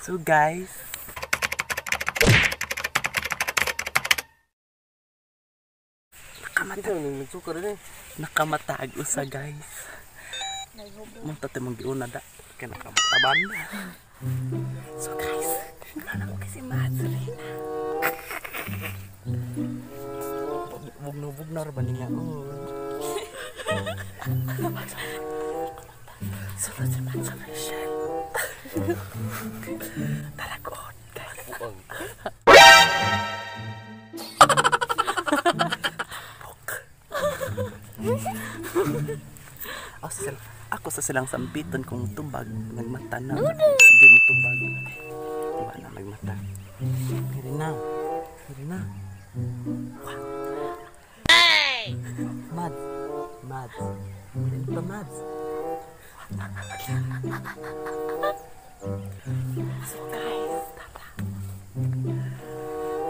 So guys, nakamatag usa guys. Munta tayo mong giuna da. Kaya nakamataban. So guys, mana ko kasi Mazrina. Bugno-bugno ba niya? Sunod si Mazrina. Talagot guys. Ako sa silang sampiton kung tubag nagmata na. Hindi mo tubag. Diba na nagmata. Hirina. Mads. Hindi pa Mads. So guys, tara.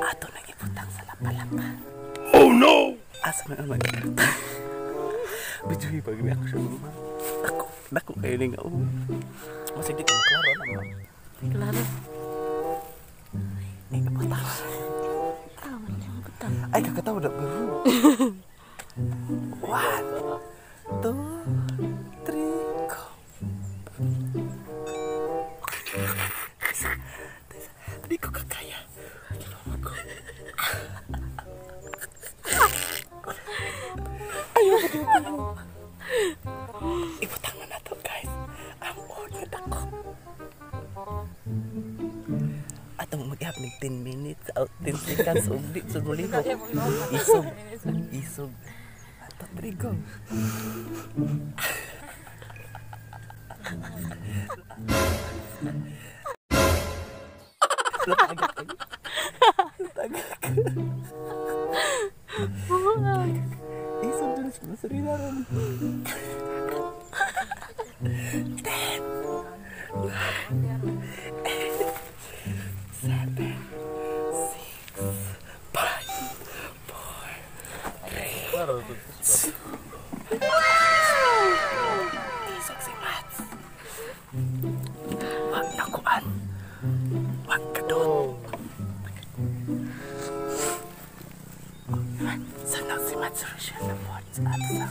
Ato nang iputang sa lapalapa. Oh no! Asa na naman iputang? Bijuhi pag may action mo. Dako kayo nga. Mas hindi ko maklaro naman. Klaro. Ay, kapatang. Ay, kakatawa na bro. 1, 2, 3, go. Hindi ko kakaya. Ayaw ko. Ibutang na to guys. Ang on nga dako. Atong mag-ihap ng 10 minutes out 10 seconds og di sud mo liho. Isog. Ato trigo. Tagak. Isog dun sa masarila ron. 10, 9, 8, 7, 6, 5, 4, 3, 2. Isog si Mats. Wag nakuan. Wag ka doon. Sana si Mats siya na po sa ating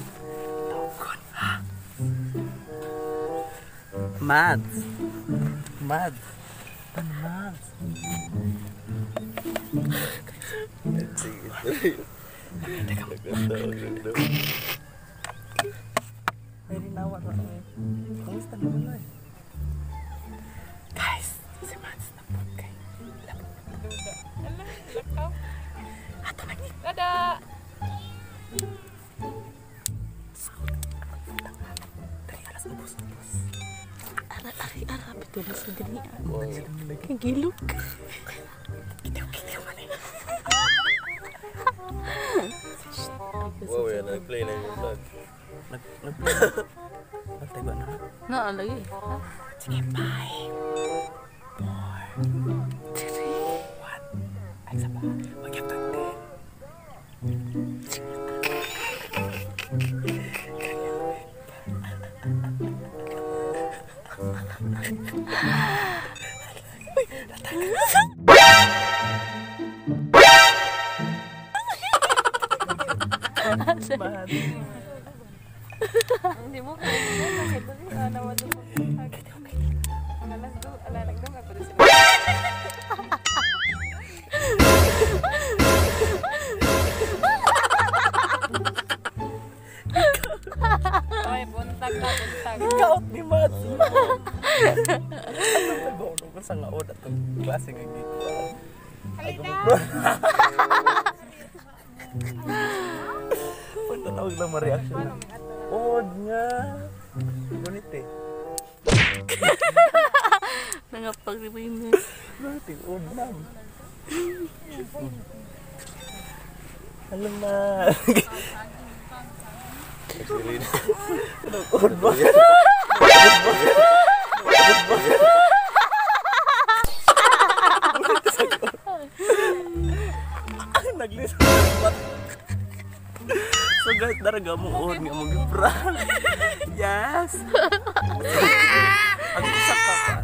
dogon, ha? Mads. Ay, rinawa na ako. Kumusta naman na eh? Guys, si Mads na po kayo. Lakaw. Ato nag-ip. Dada! Dari alas ubos. Ara, betul sa diri. Kagilog. Kitiw man eh. Wow, yan. Nag-play na yung vlog. Nag-play. Nagtay ba na? Lagi. Sige, 5, 4, 3, 1. Ay, saba. Magyapag din. Hindi mo kaya kasi dali nawad mo. Alalag dong ako rin. Ay, buntag. Ikaot ni Mads. Ano ba ba? Ano sa ngaod at ang klase nga dito? Halika! Punta tawag lang ma-reaction. Od nga! Gunit eh. Nangapag-reminis. Gunit eh, od nam. Alam na. Actually, Od ba? Naglis. So guys, daraga mo on nga mo gipran. Yes. Ang isa ka pa.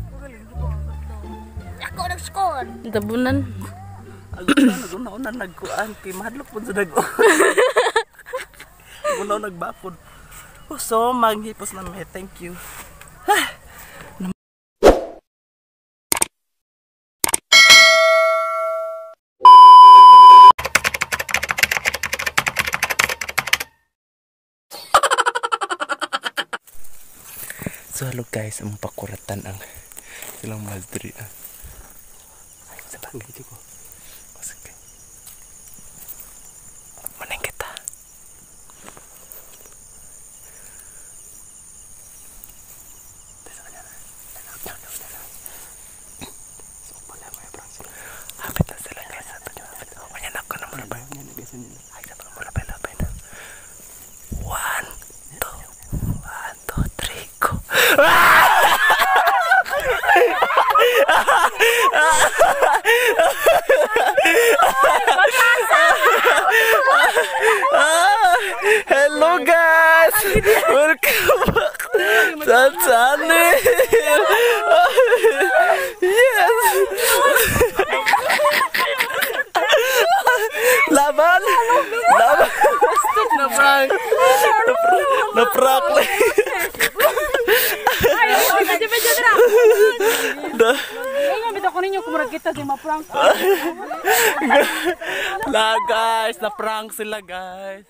Tabunan. Una nagkuan kay mahadlok pud sa dago. Una nagbakod. So maghipos na me. Thank you. So hello guys, ang pakuratan ang silang mazdri. Ay, sa bagay ko. Sige. Maneng kita. Hapit na sila guys. Manyanak ka na marabay. Ay, sa mga marabay-labay na. 1, 2, 3, go. Hello guys, welcome back sa channel. Yes. Laban. Na-prank. La guys, na-prank sila guys.